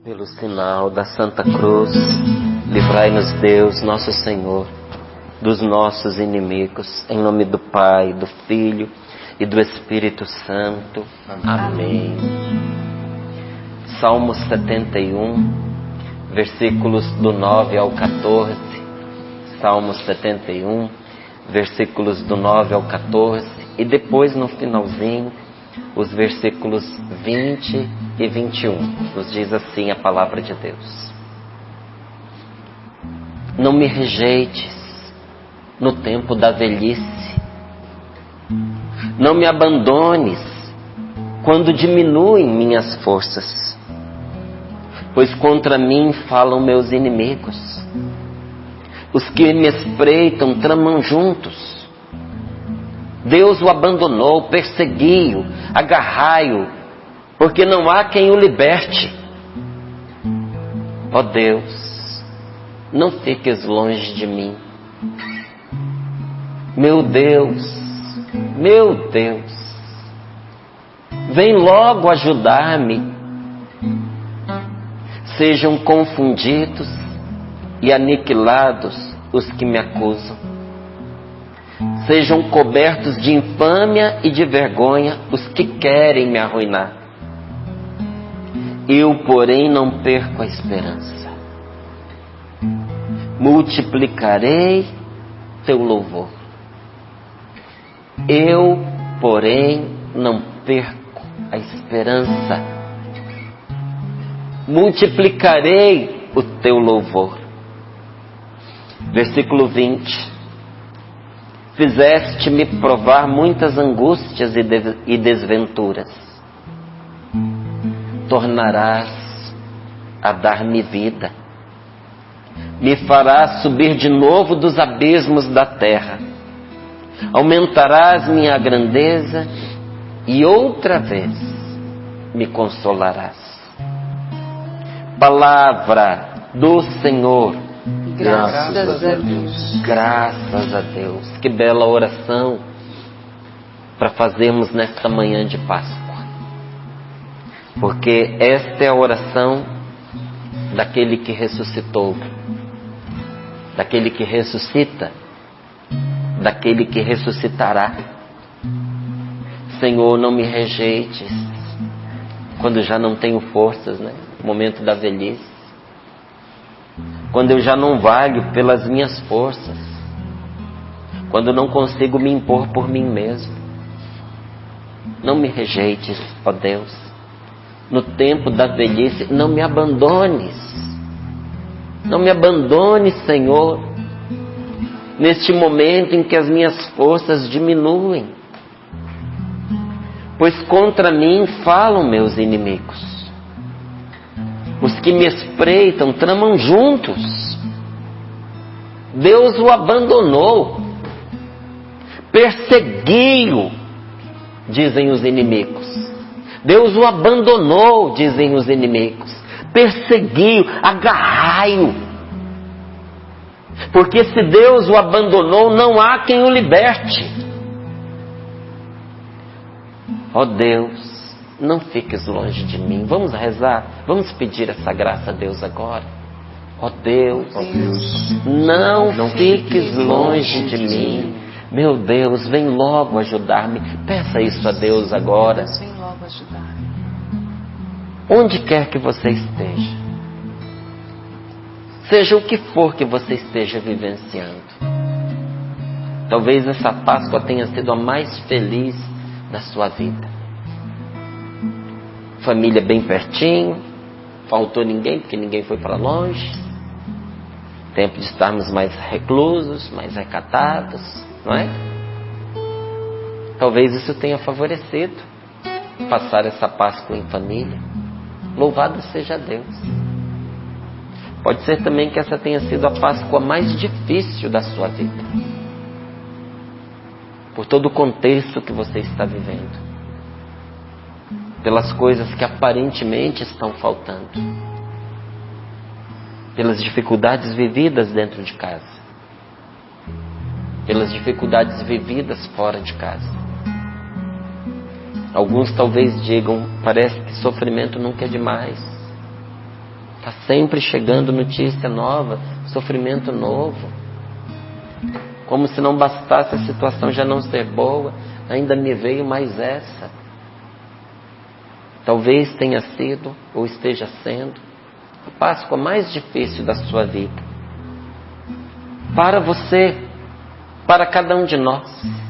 Pelo sinal da Santa Cruz, livrai-nos Deus, nosso Senhor, dos nossos inimigos, em nome do Pai, do Filho e do Espírito Santo. Amém. Salmo 71, versículos do 9 ao 14. Salmo 71, versículos do 9 ao 14. E depois, no finalzinho, os versículos 20 e 21. Nos diz assim a palavra de Deus: Não me rejeites no tempo da velhice, não me abandones quando diminuem minhas forças, pois contra mim falam meus inimigos, os que me espreitam tramam juntos. Deus o abandonou, persegui-o, agarrai-o, porque não há quem o liberte. Ó Deus, não fiques longe de mim. Meu Deus, vem logo ajudar-me. Sejam confundidos e aniquilados os que me acusam. Sejam cobertos de infâmia e de vergonha os que querem me arruinar. Eu, porém, não perco a esperança. Multiplicarei teu louvor. Eu, porém, não perco a esperança. Multiplicarei o teu louvor. Versículo 20. Fizeste-me provar muitas angústias e desventuras. Tornarás a dar-me vida. Me farás subir de novo dos abismos da terra. Aumentarás minha grandeza e outra vez me consolarás. Palavra do Senhor. Graças a Deus. Graças a Deus. Que bela oração para fazermos nesta manhã de Páscoa. Porque esta é a oração daquele que ressuscitou, daquele que ressuscita, daquele que ressuscitará. Senhor, não me rejeites quando já não tenho forças, né? No momento da velhice. Quando eu já não valho pelas minhas forças, quando não consigo me impor por mim mesmo. Não me rejeites, ó Deus, no tempo da velhice. Não me abandones, não me abandones, Senhor, neste momento em que as minhas forças diminuem, pois contra mim falam meus inimigos. Os que me espreitam tramam juntos. Deus o abandonou, persegui-o, dizem os inimigos. Deus o abandonou, dizem os inimigos. Persegui-o, agarrai-o. Porque se Deus o abandonou, não há quem o liberte. Ó Deus, não fiques longe de mim. Vamos rezar, vamos pedir essa graça a Deus agora. Ó Deus, não fiques longe de mim. Meu Deus, vem logo ajudar-me. Peça isso a Deus agora. Vem logo ajudar. Onde quer que você esteja, seja o que for que você esteja vivenciando, talvez essa Páscoa tenha sido a mais feliz da sua vida. Família bem pertinho, faltou ninguém porque ninguém foi para longe. Tempo de estarmos mais reclusos, mais recatados, não é? Talvez isso tenha favorecido passar essa Páscoa em família. Louvado seja Deus. Pode ser também que essa tenha sido a Páscoa mais difícil da sua vida, por todo o contexto que você está vivendo, pelas coisas que aparentemente estão faltando, pelas dificuldades vividas dentro de casa, pelas dificuldades vividas fora de casa. Alguns talvez digam, parece que sofrimento nunca é demais. Está sempre chegando notícia nova, sofrimento novo. Como se não bastasse a situação já não ser boa, ainda me veio mais essa. Talvez tenha sido, ou esteja sendo, a Páscoa mais difícil da sua vida. Para você, para cada um de nós.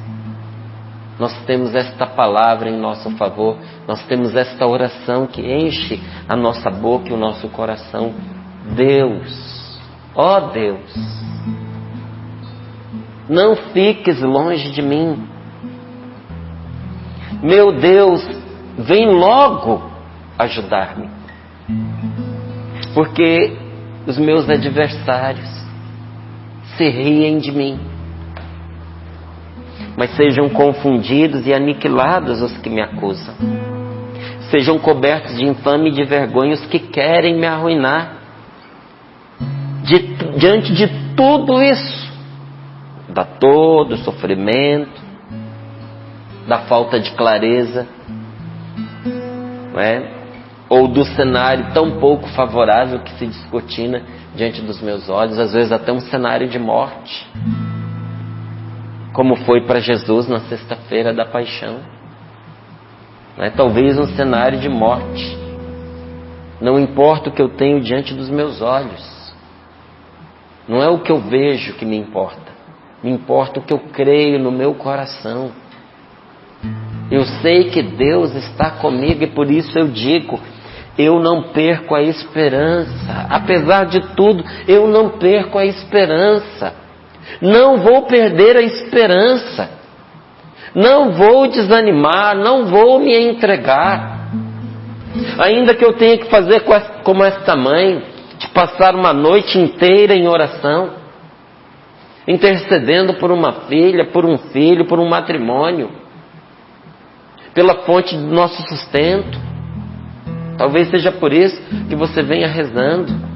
Nós temos esta palavra em nosso favor, nós temos esta oração que enche a nossa boca e o nosso coração. Deus, ó Deus, não fiques longe de mim. Meu Deus, vem logo ajudar-me. Porque os meus adversários se riem de mim. Mas sejam confundidos e aniquilados os que me acusam. Sejam cobertos de infame e de vergonha os que querem me arruinar. Diante de tudo isso, da dor, do sofrimento, da falta de clareza, não é? Ou do cenário tão pouco favorável que se descortina diante dos meus olhos, às vezes até um cenário de morte, como foi para Jesus na sexta-feira da paixão, não é? Talvez um cenário de morte. Não importa o que eu tenho diante dos meus olhos, não é o que eu vejo que me importa, me importa o que eu creio no meu coração. Eu sei que Deus está comigo e por isso eu digo, eu não perco a esperança. Apesar de tudo, eu não perco a esperança. Não vou perder a esperança. Não vou desanimar, não vou me entregar. Ainda que eu tenha que fazer como esta mãe, de passar uma noite inteira em oração, intercedendo por uma filha, por um filho, por um matrimônio, pela fonte do nosso sustento. Talvez seja por isso que você venha rezando,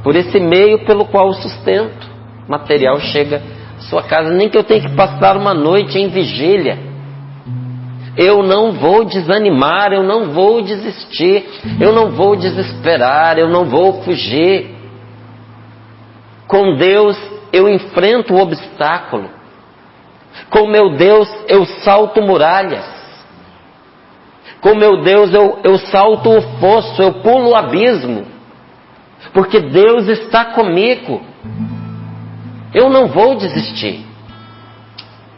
por esse meio pelo qual o sustento material chega à sua casa. Nem que eu tenha que passar uma noite em vigília, eu não vou desanimar, eu não vou desistir, eu não vou desesperar, eu não vou fugir. Com Deus eu enfrento o obstáculo. Com meu Deus eu salto muralhas. Com meu Deus eu salto o fosso, eu pulo o abismo. Porque Deus está comigo. Eu não vou desistir.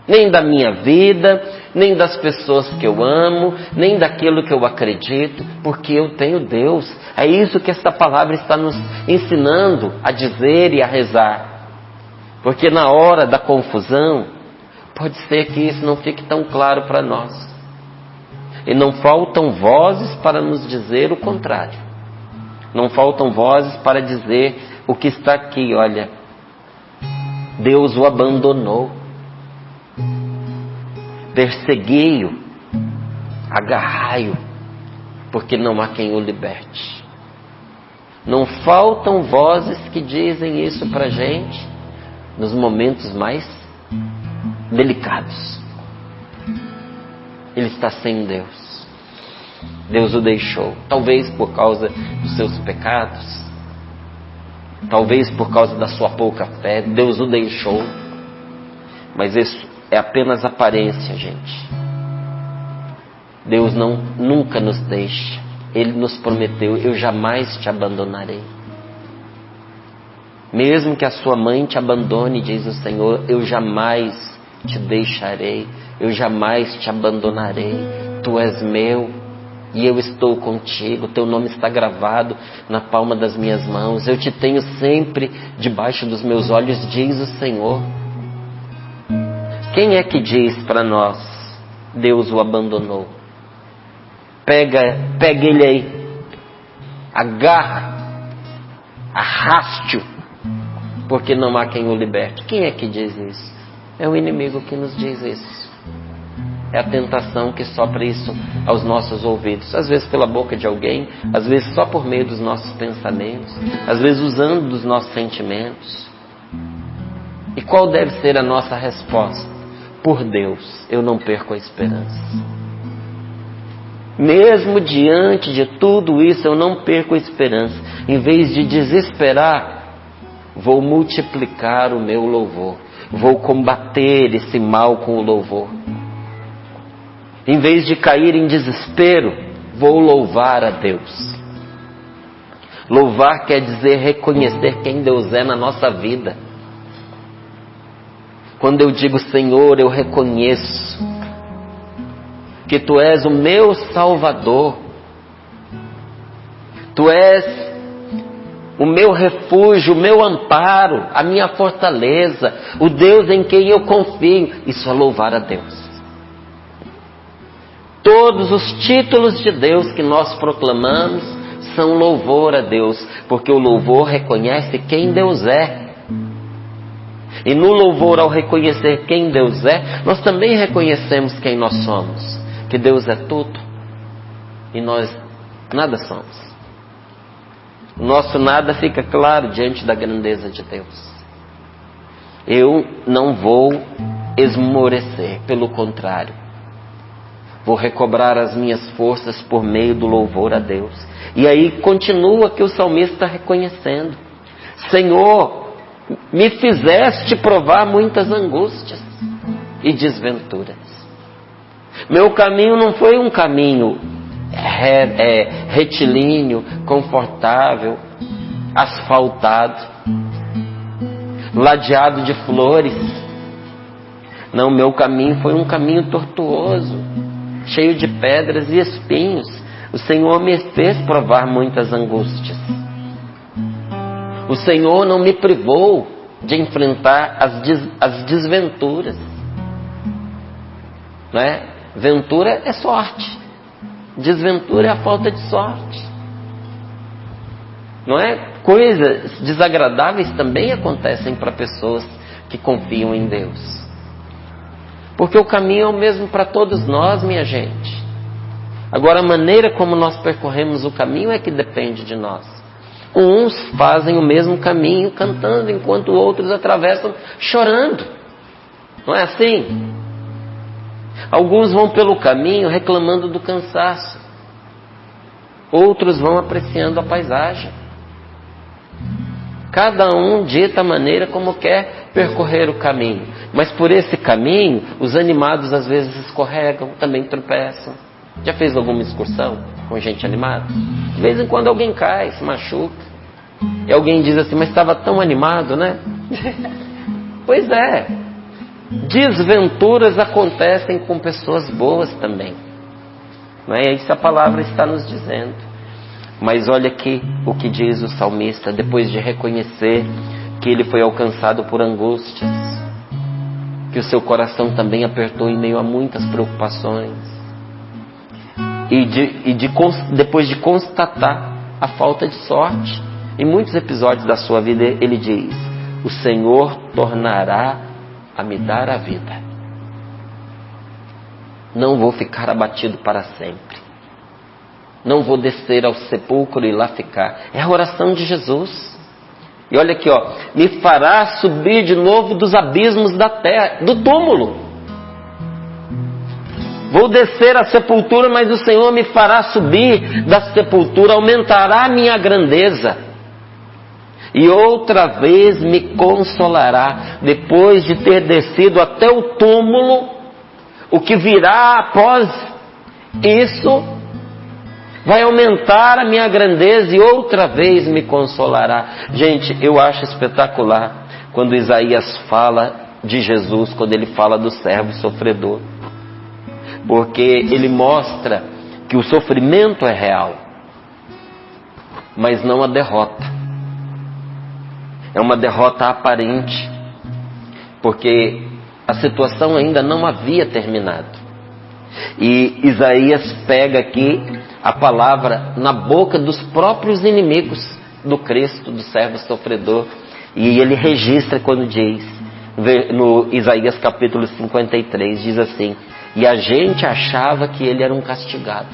Nem da minha vida, nem das pessoas que eu amo, nem daquilo que eu acredito, porque eu tenho Deus. É isso que esta palavra está nos ensinando a dizer e a rezar. Porque na hora da confusão, pode ser que isso não fique tão claro para nós. E não faltam vozes para nos dizer o contrário. Não faltam vozes para dizer o que está aqui, olha. Deus o abandonou. Persegui-o, agarrai-o, porque não há quem o liberte. Não faltam vozes que dizem isso para a gente nos momentos mais delicados. Ele está sem Deus. Deus o deixou, talvez por causa dos seus pecados, talvez por causa da sua pouca fé. Deus o deixou, mas isso é apenas aparência, gente. Deus nunca nos deixa. Ele nos prometeu: eu jamais te abandonarei. Mesmo que a sua mãe te abandone, diz o Senhor, eu jamais te deixarei, eu jamais te abandonarei. Tu és meu e eu estou contigo. Teu nome está gravado na palma das minhas mãos. Eu te tenho sempre debaixo dos meus olhos, diz o Senhor. Quem é que diz para nós, Deus o abandonou? Pega ele aí, agarra, arraste-o, porque não há quem o liberte. Quem é que diz isso? É o inimigo que nos diz isso. É a tentação que sopra isso aos nossos ouvidos. Às vezes pela boca de alguém, às vezes só por meio dos nossos pensamentos, às vezes usando dos nossos sentimentos. E qual deve ser a nossa resposta? Por Deus, eu não perco a esperança. mesmo diante de tudo isso, eu não perco a esperança. Em vez de desesperar, vou multiplicar o meu louvor. Vou combater esse mal com o louvor. Em vez de cair em desespero, vou louvar a Deus. Louvar quer dizer reconhecer quem Deus é na nossa vida. Quando eu digo, Senhor, eu reconheço que Tu és o meu Salvador. Tu és o meu refúgio, o meu amparo, a minha fortaleza, o Deus em quem eu confio. Isso é louvar a Deus. Todos os títulos de Deus que nós proclamamos são louvor a Deus, porque o louvor reconhece quem Deus é. E no louvor, ao reconhecer quem Deus é, nós também reconhecemos quem nós somos. Que Deus é tudo e nós nada somos. O nosso nada fica claro diante da grandeza de Deus. Eu não vou esmorecer, pelo contrário. Vou recobrar as minhas forças por meio do louvor a Deus. E aí continua que o salmista está reconhecendo. Senhor, me fizeste provar muitas angústias e desventuras. Meu caminho não foi um caminho retilíneo, confortável, asfaltado, ladeado de flores. Não, meu caminho foi um caminho tortuoso, cheio de pedras e espinhos. O Senhor me fez provar muitas angústias. O Senhor não me privou de enfrentar as desventuras. Não é? Ventura é sorte. Desventura é a falta de sorte. Não é? Coisas desagradáveis também acontecem para pessoas que confiam em Deus. Porque o caminho é o mesmo para todos nós, minha gente. Agora, a maneira como nós percorremos o caminho é que depende de nós. Uns fazem o mesmo caminho cantando, enquanto outros atravessam chorando. Não é assim? Alguns vão pelo caminho reclamando do cansaço. Outros vão apreciando a paisagem. Cada um dita a maneira como quer percorrer o caminho. Mas por esse caminho, os animados às vezes escorregam, também tropeçam. Já fez alguma excursão com gente animada? De vez em quando alguém cai, se machuca. E alguém diz assim, mas estava tão animado, né? Pois é. Desventuras acontecem com pessoas boas também. Não é isso a palavra está nos dizendo. Mas olha aqui o que diz o salmista, depois de reconhecer que ele foi alcançado por angústias, que o seu coração também apertou em meio a muitas preocupações, depois de constatar a falta de sorte, em muitos episódios da sua vida ele diz, o Senhor tornará a me dar a vida. Não vou ficar abatido para sempre. Não vou descer ao sepulcro e lá ficar. É a oração de Jesus. E olha aqui, ó, me fará subir de novo dos abismos da terra, do túmulo. Vou descer à sepultura, mas o Senhor me fará subir da sepultura, aumentará a minha grandeza. E outra vez me consolará, depois de ter descido até o túmulo, o que virá após isso vai aumentar a minha grandeza e outra vez me consolará. Gente, eu acho espetacular quando Isaías fala de Jesus, quando ele fala do servo sofredor. Porque ele mostra que o sofrimento é real, mas não a derrota. É uma derrota aparente, porque a situação ainda não havia terminado. E Isaías pega aqui a palavra na boca dos próprios inimigos do Cristo, do servo sofredor. E ele registra quando diz, no Isaías capítulo 53, diz assim, e a gente achava que ele era um castigado.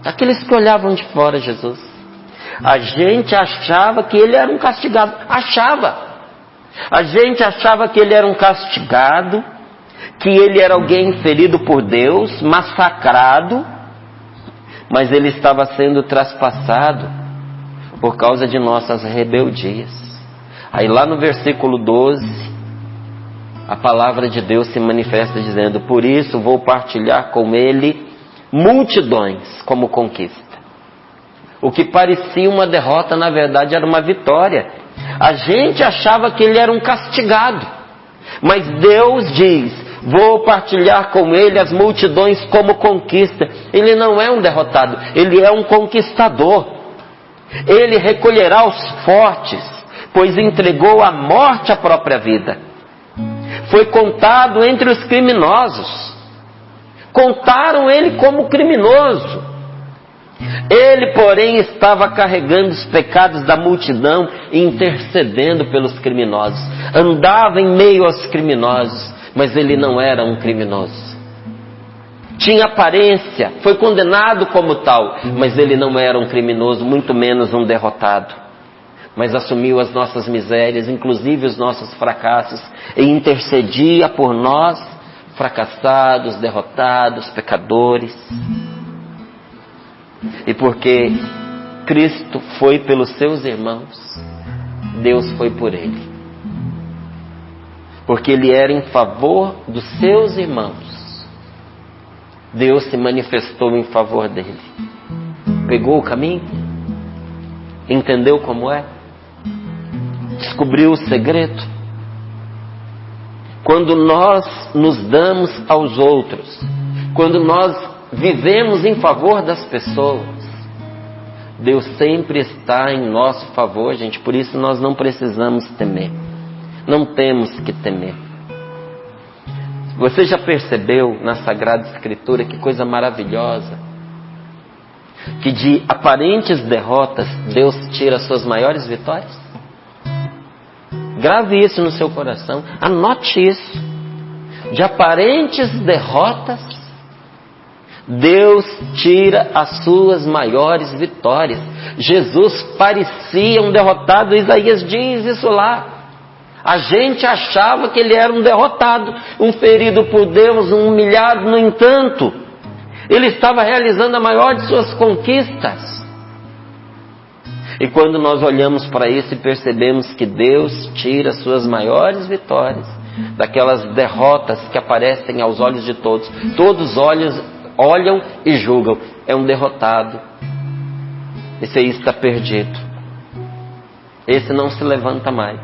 Aqueles que olhavam de fora Jesus. A gente achava que ele era um castigado. Achava. A gente achava que ele era um castigado, que ele era alguém ferido por Deus, massacrado, mas ele estava sendo traspassado por causa de nossas rebeldias. Aí lá no versículo 12, a palavra de Deus se manifesta dizendo: por isso vou partilhar com ele multidões como conquista. O que parecia uma derrota, na verdade, era uma vitória. A gente achava que ele era um castigado, mas Deus diz: vou partilhar com ele as multidões como conquista. Ele não é um derrotado, ele é um conquistador. Ele recolherá os fortes, pois entregou à morte a própria vida. Foi contado entre os criminosos. Contaram ele como criminoso. Ele, porém, estava carregando os pecados da multidão e intercedendo pelos criminosos. Andava em meio aos criminosos, mas ele não era um criminoso. Tinha aparência, foi condenado como tal, mas ele não era um criminoso, muito menos um derrotado. Mas assumiu as nossas misérias, inclusive os nossos fracassos, e intercedia por nós, fracassados, derrotados, pecadores. E porque Cristo foi pelos seus irmãos, Deus foi por ele. Porque ele era em favor dos seus irmãos, Deus se manifestou em favor dele. Pegou o caminho? Entendeu como é? Descobriu o segredo? Quando nós nos damos aos outros, quando nós vivemos em favor das pessoas, Deus sempre está em nosso favor, gente. Por isso nós não precisamos temer. Não temos que temer. Você já percebeu na Sagrada Escritura que coisa maravilhosa? Que de aparentes derrotas, Deus tira suas maiores vitórias? Grave isso no seu coração. Anote isso. De aparentes derrotas, Deus tira as suas maiores vitórias. Jesus parecia um derrotado. Isaías diz isso lá. A gente achava que ele era um derrotado, um ferido por Deus, um humilhado. No entanto, ele estava realizando a maior de suas conquistas. E quando nós olhamos para isso e percebemos que Deus tira as suas maiores vitórias daquelas derrotas que aparecem aos olhos de todos, todos olham e julgam: é um derrotado, esse aí está perdido, esse não se levanta mais.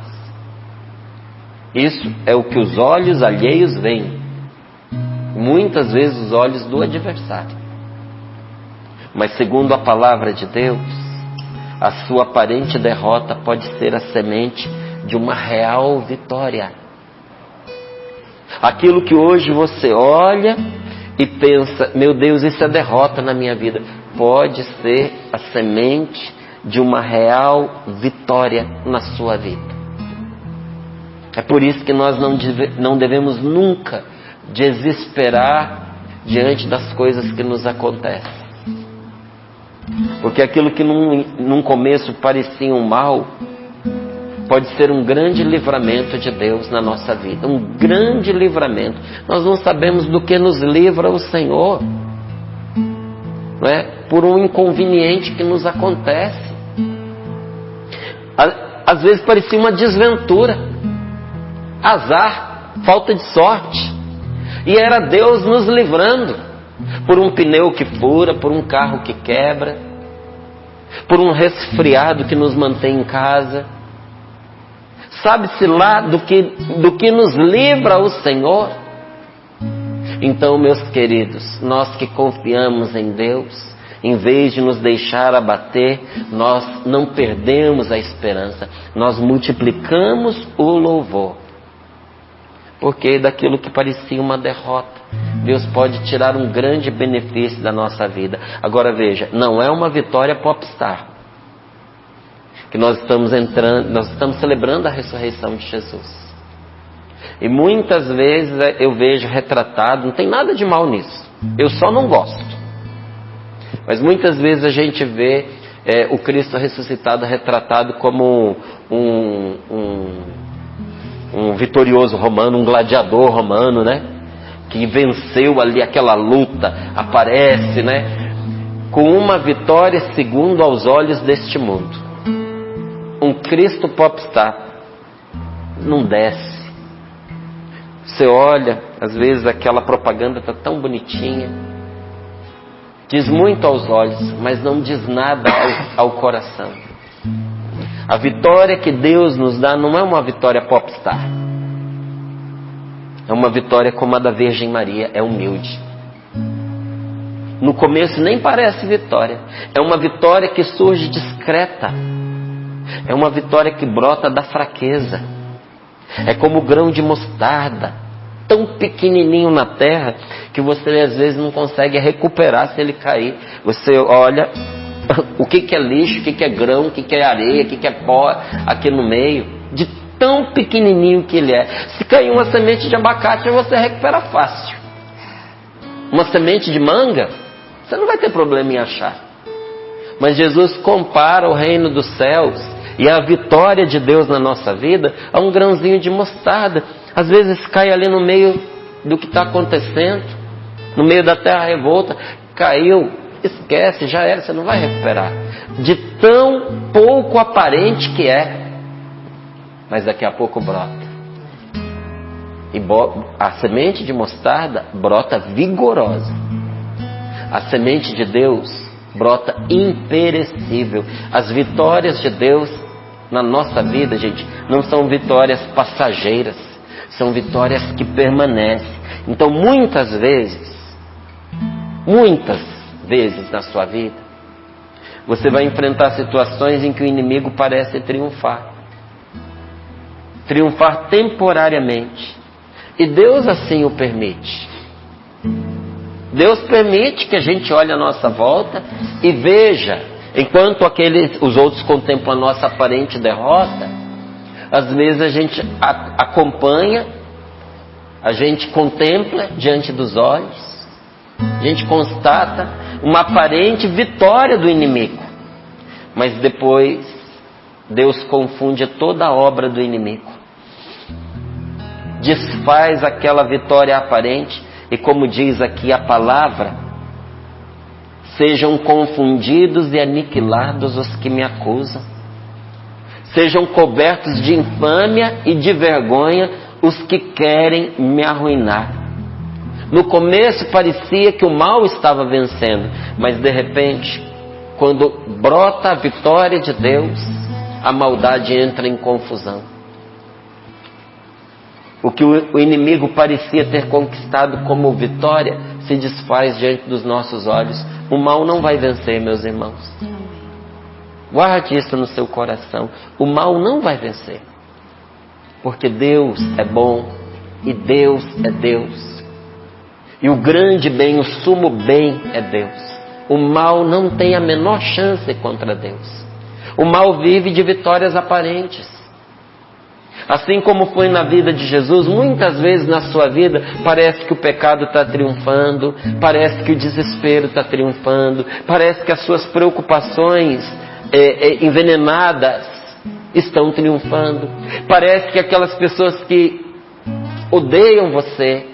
Isso é o que os olhos alheios veem, muitas vezes os olhos do adversário. Mas segundo a palavra de Deus, a sua aparente derrota pode ser a semente de uma real vitória. Aquilo que hoje você olha e pensa: meu Deus, isso é derrota na minha vida, pode ser a semente de uma real vitória na sua vida. É por isso que nós não devemos nunca desesperar diante das coisas que nos acontecem. Porque aquilo que num começo parecia um mal, pode ser um grande livramento de Deus na nossa vida. Um grande livramento. Nós não sabemos do que nos livra o Senhor, não é? Por um inconveniente que nos acontece. Às vezes parecia uma desventura, azar, falta de sorte, e era Deus nos livrando, por um pneu que fura, por um carro que quebra, por um resfriado que nos mantém em casa. Sabe-se lá do que nos livra o Senhor. Então, meus queridos, nós que confiamos em Deus, em vez de nos deixar abater, nós não perdemos a esperança, nós multiplicamos o louvor. Porque daquilo que parecia uma derrota, Deus pode tirar um grande benefício da nossa vida. Agora veja, não é uma vitória popstar que nós estamos celebrando a ressurreição de Jesus. E muitas vezes eu vejo retratado, não tem nada de mal nisso, eu só não gosto. Mas muitas vezes a gente vê o Cristo ressuscitado retratado como um vitorioso romano, um gladiador romano, né? que venceu ali aquela luta, aparece, né? Com uma vitória segundo aos olhos deste mundo. Um Cristo popstar não desce. Você olha, às vezes aquela propaganda está tão bonitinha, diz muito aos olhos, mas não diz nada ao coração. A vitória que Deus nos dá não é uma vitória popstar. É uma vitória como a da Virgem Maria, é humilde. No começo nem parece vitória. É uma vitória que surge discreta. É uma vitória que brota da fraqueza. É como o grão de mostarda, tão pequenininho na terra, que você às vezes não consegue recuperar se ele cair. Você olha, o que é lixo, o que é grão, o que é areia, o que é pó aqui no meio, de tão pequenininho que ele é. Se cair uma semente de abacate, você recupera fácil. Uma semente de manga, você não vai ter problema em achar. Mas Jesus compara o reino dos céus e a vitória de Deus na nossa vida a um grãozinho de mostarda. Às vezes cai ali no meio do que está acontecendo, no meio da terra revolta, caiu, esquece, já era, você não vai recuperar. De tão pouco aparente que é, mas daqui a pouco brota. E a semente de mostarda brota vigorosa. A semente de Deus brota imperecível. As vitórias de Deus na nossa vida, gente, não são vitórias passageiras, são vitórias que permanecem. Então muitas vezes na sua vida, você vai enfrentar situações em que o inimigo parece triunfar temporariamente, e Deus assim o permite. Deus permite que a gente olhe à nossa volta e veja, enquanto os outros contemplam a nossa aparente derrota, às vezes a gente acompanha, a gente contempla diante dos olhos, a gente constata uma aparente vitória do inimigo, mas depois Deus confunde toda a obra do inimigo, desfaz aquela vitória aparente. E como diz aqui a palavra, sejam confundidos e aniquilados os que me acusam, sejam cobertos de infâmia e de vergonha os que querem me arruinar. No começo parecia que o mal estava vencendo, mas de repente, quando brota a vitória de Deus, a maldade entra em confusão. O que o inimigo parecia ter conquistado como vitória se desfaz diante dos nossos olhos. O mal não vai vencer, meus irmãos. Guarde isso no seu coração. O mal não vai vencer. Porque Deus é bom e Deus é Deus. E o grande bem, o sumo bem é Deus. O mal não tem a menor chance contra Deus. O mal vive de vitórias aparentes. Assim como foi na vida de Jesus, muitas vezes na sua vida parece que o pecado está triunfando, parece que o desespero está triunfando, parece que as suas preocupações envenenadas estão triunfando, parece que aquelas pessoas que odeiam você,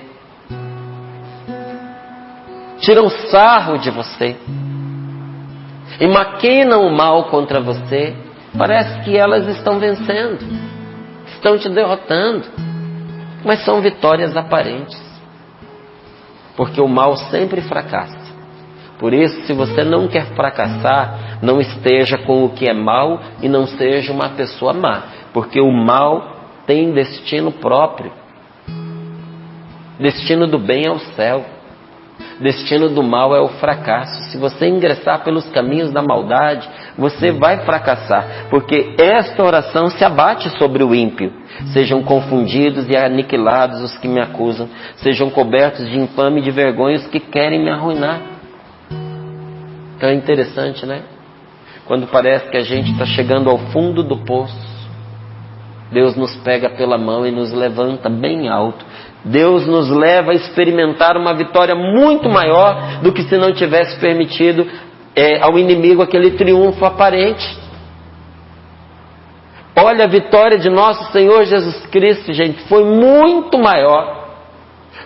tiram sarro de você e maquinam o mal contra você, parece que elas estão vencendo, estão te derrotando, mas são vitórias aparentes, porque o mal sempre fracassa. Por isso, se você não quer fracassar, não esteja com o que é mal e não seja uma pessoa má, porque o mal tem destino próprio. Destino do bem é o céu, destino do mal é o fracasso. Se você ingressar pelos caminhos da maldade, você vai fracassar, porque esta oração se abate sobre o ímpio. Sejam confundidos e aniquilados os que me acusam, sejam cobertos de infame e de vergonha os que querem me arruinar. Então é interessante, né? Quando parece que a gente está chegando ao fundo do poço, Deus nos pega pela mão e nos levanta bem alto. Deus nos leva a experimentar uma vitória muito maior do que se não tivesse permitido ao inimigo aquele triunfo aparente. Olha, a vitória de nosso Senhor Jesus Cristo, gente, foi muito maior.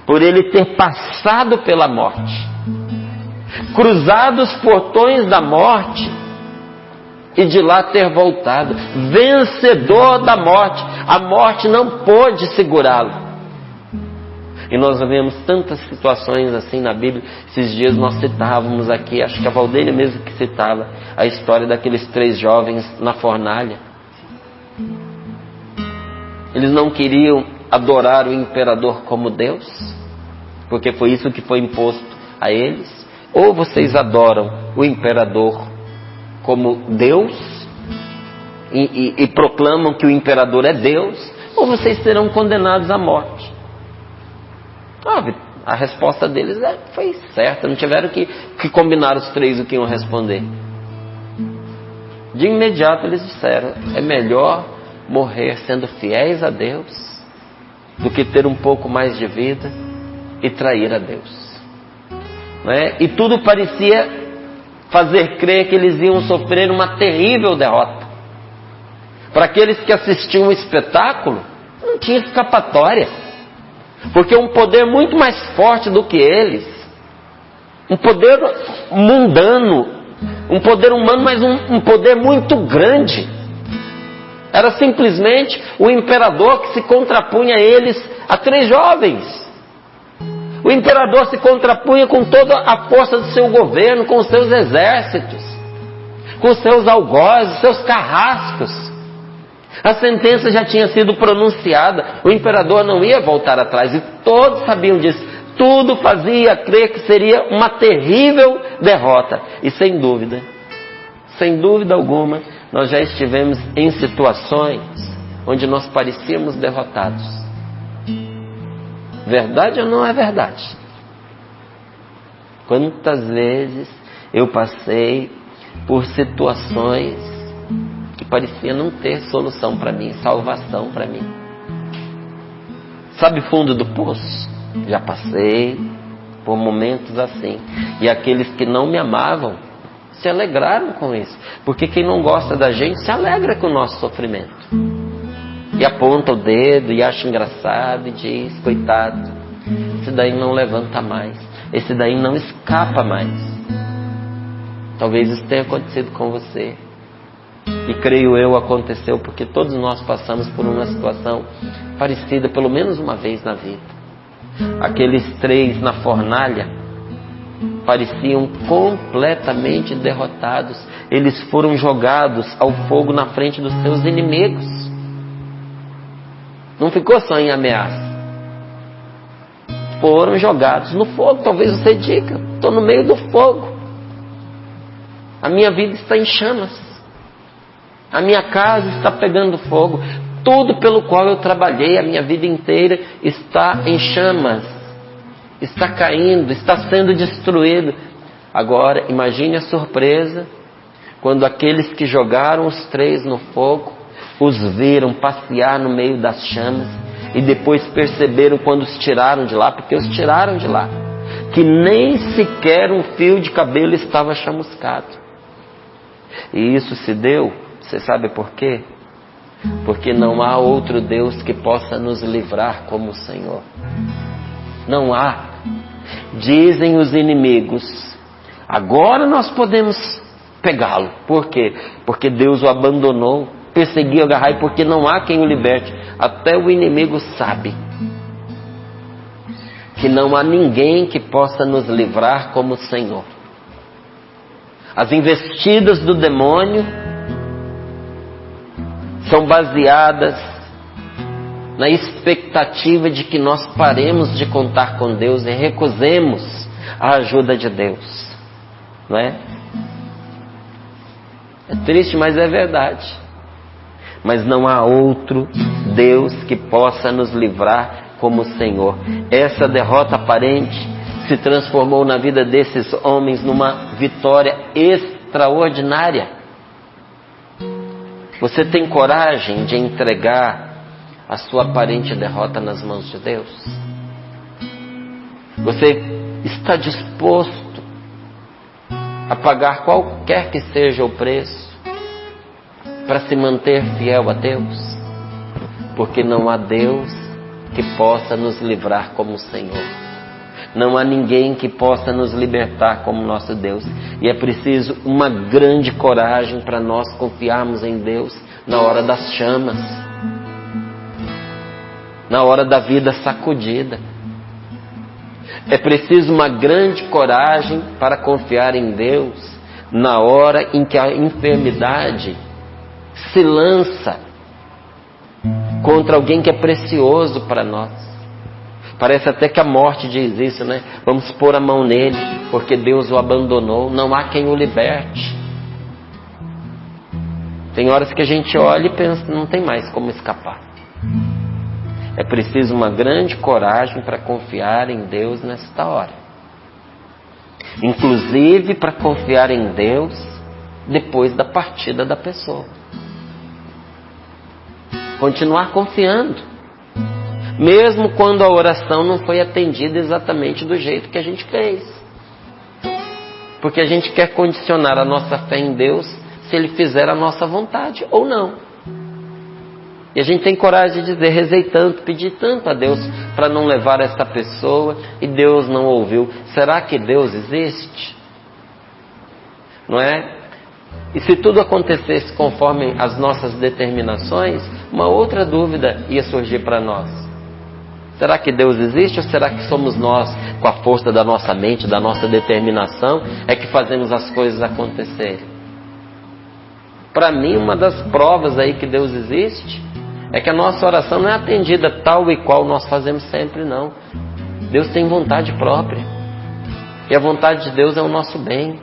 por ele ter passado pela morte, cruzado os portões da morte e de lá ter voltado, vencedor da morte. A morte não pôde segurá-lo. E nós vemos tantas situações assim na Bíblia. Esses dias nós citávamos aqui, acho que a Valdênia mesmo que citava, a história daqueles 3 jovens na fornalha. Eles não queriam adorar o imperador como Deus, porque foi isso que foi imposto a eles. Ou vocês adoram o imperador como Deus e proclamam que o imperador é Deus, ou vocês serão condenados à morte. A resposta deles foi certa, não tiveram que combinar os 3 o que iam responder. De imediato eles disseram: é melhor morrer sendo fiéis a Deus do que ter um pouco mais de vida e trair a Deus. Não é? E tudo parecia fazer crer que eles iam sofrer uma terrível derrota. Para aqueles que assistiam o espetáculo, não tinha escapatória, porque um poder muito mais forte do que eles, um poder mundano, um poder humano, mas um poder muito grande, era simplesmente o imperador que se contrapunha a eles, a 3 jovens. O imperador se contrapunha com toda a força do seu governo, com os seus exércitos, com os seus algozes, seus carrascos. A sentença já tinha sido pronunciada, o imperador não ia voltar atrás, e todos sabiam disso. Tudo fazia crer que seria uma terrível derrota. E sem dúvida alguma, nós já estivemos em situações onde nós parecíamos derrotados. Verdade ou não é verdade? Quantas vezes eu passei por situações que parecia não ter solução para mim, salvação para mim. Sabe fundo do poço? Já passei por momentos assim. E aqueles que não me amavam se alegraram com isso. Porque quem não gosta da gente se alegra com o nosso sofrimento. E aponta o dedo e acha engraçado e diz: coitado, esse daí não levanta mais, esse daí não escapa mais. Talvez isso tenha acontecido com você. E creio eu aconteceu porque todos nós passamos por uma situação parecida pelo menos uma vez na vida. Aqueles 3 na fornalha pareciam completamente derrotados. Eles foram jogados ao fogo na frente dos seus inimigos. Não ficou só em ameaça. Foram jogados no fogo. Talvez você diga: estou no meio do fogo. A minha vida está em chamas. A minha casa está pegando fogo. Tudo pelo qual eu trabalhei a minha vida inteira está em chamas. Está caindo, está sendo destruído. Agora, imagine a surpresa quando aqueles que jogaram os 3 no fogo os viram passear no meio das chamas e depois perceberam quando os tiraram de lá, porque os tiraram de lá, que nem sequer um fio de cabelo estava chamuscado. E isso se deu, você sabe por quê? Porque não há outro Deus que possa nos livrar como o Senhor. Não há. Dizem os inimigos: agora nós podemos pegá-lo. Por quê? Porque Deus o abandonou, perseguiu, agarrai, porque não há quem o liberte. Até o inimigo sabe que não há ninguém que possa nos livrar como o Senhor. As investidas do demônio são baseadas na expectativa de que nós paremos de contar com Deus e recusemos a ajuda de Deus. Não é? É triste, mas é verdade. Mas não há outro Deus que possa nos livrar como o Senhor. Essa derrota aparente se transformou na vida desses homens numa vitória extraordinária. Você tem coragem de entregar a sua aparente derrota nas mãos de Deus? Você está disposto a pagar qualquer que seja o preço para se manter fiel a Deus? Porque não há Deus que possa nos livrar como o Senhor. Não há ninguém que possa nos libertar como nosso Deus. E é preciso uma grande coragem para nós confiarmos em Deus na hora das chamas, na hora da vida sacudida. É preciso uma grande coragem para confiar em Deus na hora em que a enfermidade se lança contra alguém que é precioso para nós. Parece até que a morte diz isso, né? Vamos pôr a mão nele, porque Deus o abandonou, não há quem o liberte. Tem horas que a gente olha e pensa, não tem mais como escapar. É preciso uma grande coragem para confiar em Deus nesta hora. Inclusive para confiar em Deus depois da partida da pessoa. Continuar confiando, mesmo quando a oração não foi atendida exatamente do jeito que a gente fez. Porque a gente quer condicionar a nossa fé em Deus se Ele fizer a nossa vontade ou não. E a gente tem coragem de dizer, rezei tanto, pedi tanto a Deus para não levar essa pessoa e Deus não ouviu. Será que Deus existe? Não é? E se tudo acontecesse conforme as nossas determinações, uma outra dúvida ia surgir para nós. Será que Deus existe ou será que somos nós, com a força da nossa mente, da nossa determinação, é que fazemos as coisas acontecerem? Para mim, uma das provas aí que Deus existe é que a nossa oração não é atendida tal e qual nós fazemos sempre, não. Deus tem vontade própria. E a vontade de Deus é o nosso bem.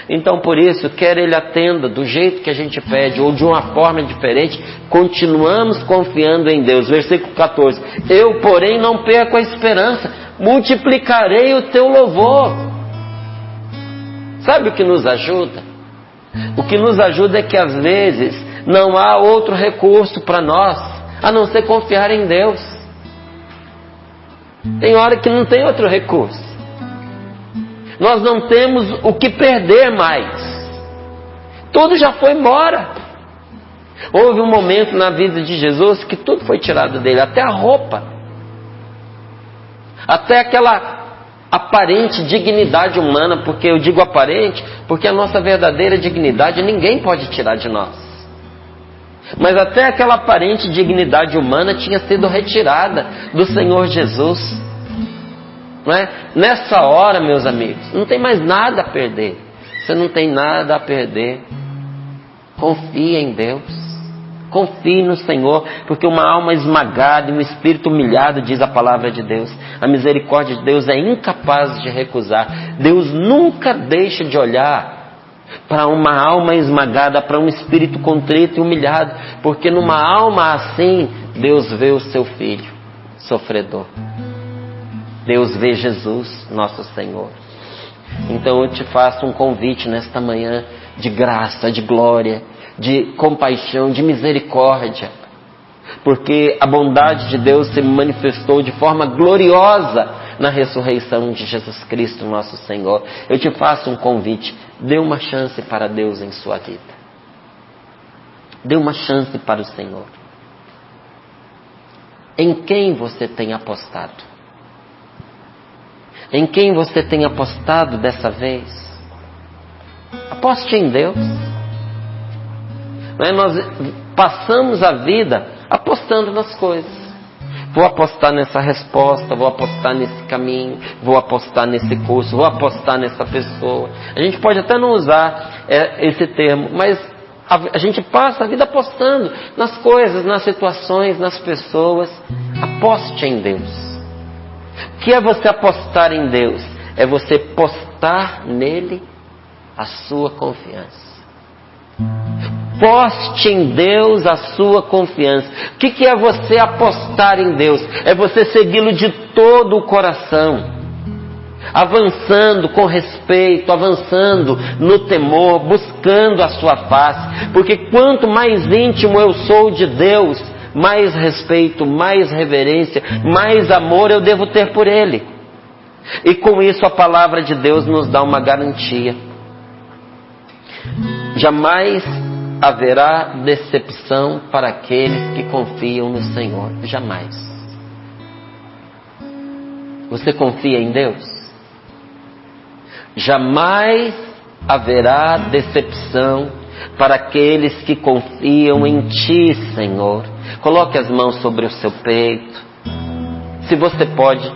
Então, por isso, quer Ele atenda do jeito que a gente pede ou de uma forma diferente, continuamos confiando em Deus. Versículo 14. Eu, porém, não perco a esperança. Multiplicarei o teu louvor. Sabe o que nos ajuda? O que nos ajuda é que às vezes não há outro recurso para nós, a não ser confiar em Deus. Tem hora que não tem outro recurso. Nós não temos o que perder mais. Tudo já foi embora. Houve um momento na vida de Jesus que tudo foi tirado dele, até a roupa. Até aquela aparente dignidade humana, porque eu digo aparente, porque a nossa verdadeira dignidade ninguém pode tirar de nós. Mas até aquela aparente dignidade humana tinha sido retirada do Senhor Jesus. Não é? Nessa hora, meus amigos, não tem mais nada a perder. Você não tem nada a perder. Confie em Deus. Confie no Senhor, porque uma alma esmagada e um espírito humilhado, diz a palavra de Deus, a misericórdia de Deus é incapaz de recusar. Deus nunca deixa de olhar para uma alma esmagada, para um espírito contrito e humilhado, porque numa alma assim, Deus vê o seu filho sofredor. Deus vê Jesus, nosso Senhor. Então eu te faço um convite nesta manhã de graça, de glória, de compaixão, de misericórdia, porque a bondade de Deus se manifestou de forma gloriosa na ressurreição de Jesus Cristo, nosso Senhor. Eu te faço um convite, dê uma chance para Deus em sua vida. Dê uma chance para o Senhor. Em quem você tem apostado? Em quem você tem apostado dessa vez? Aposte em Deus. Nós passamos a vida apostando nas coisas. Vou apostar nessa resposta, vou apostar nesse caminho, vou apostar nesse curso, vou apostar nessa pessoa. A gente pode até não usar esse termo, mas a gente passa a vida apostando nas coisas, nas situações, nas pessoas. Aposte em Deus. O que é você apostar em Deus? É você postar nele a sua confiança. Poste em Deus a sua confiança. O que é você apostar em Deus? É você segui-lo de todo o coração, avançando com respeito, avançando no temor, buscando a sua face. Porque quanto mais íntimo eu sou de Deus, mais respeito, mais reverência, mais amor eu devo ter por Ele. E com isso a palavra de Deus nos dá uma garantia. Jamais haverá decepção para aqueles que confiam no Senhor. Jamais. Você confia em Deus? Jamais haverá decepção para aqueles que confiam em Ti, Senhor. Coloque as mãos sobre o seu peito. Se você pode,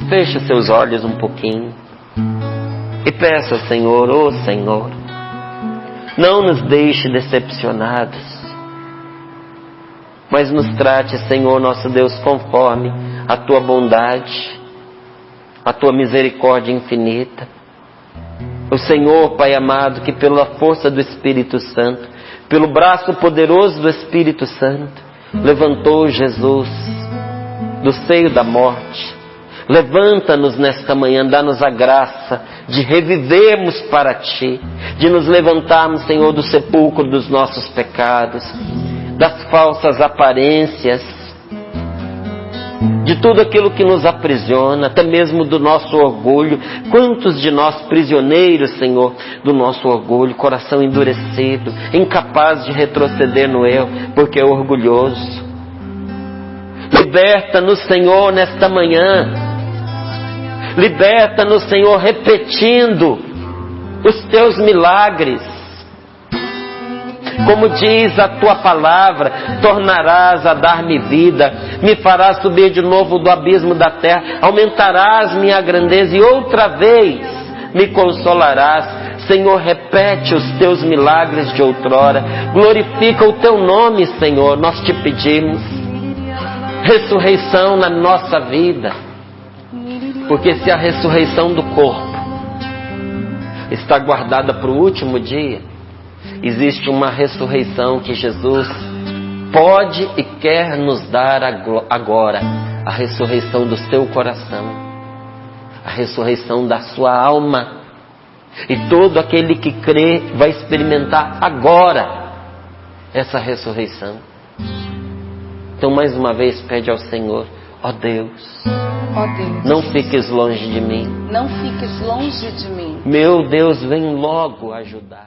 feche os seus olhos um pouquinho e peça ao Senhor: ó Senhor, não nos deixe decepcionados, mas nos trate, Senhor nosso Deus, conforme a Tua bondade, a Tua misericórdia infinita. O Senhor, Pai amado, que pela força do Espírito Santo, pelo braço poderoso do Espírito Santo, levantou Jesus do seio da morte. Levanta-nos nesta manhã, dá-nos a graça de revivermos para Ti, de nos levantarmos, Senhor, do sepulcro dos nossos pecados, das falsas aparências, de tudo aquilo que nos aprisiona, até mesmo do nosso orgulho. Quantos de nós prisioneiros, Senhor, do nosso orgulho, coração endurecido, incapaz de retroceder no erro, porque é orgulhoso. Liberta-nos, Senhor, nesta manhã. Liberta-nos, Senhor, repetindo os Teus milagres. Como diz a Tua palavra: tornarás a dar-me vida, me farás subir de novo do abismo da terra, aumentarás minha grandeza e outra vez me consolarás. Senhor, repete os Teus milagres de outrora, glorifica o Teu nome, Senhor. Nós te pedimos ressurreição na nossa vida, porque se a ressurreição do corpo está guardada para o último dia, existe uma ressurreição que Jesus pode e quer nos dar agora. A ressurreição do seu coração, a ressurreição da sua alma. E todo aquele que crê vai experimentar agora essa ressurreição. Então, mais uma vez, pede ao Senhor: ó Deus, não fiques longe de mim. Não fiques longe de mim. Meu Deus, vem logo ajudar.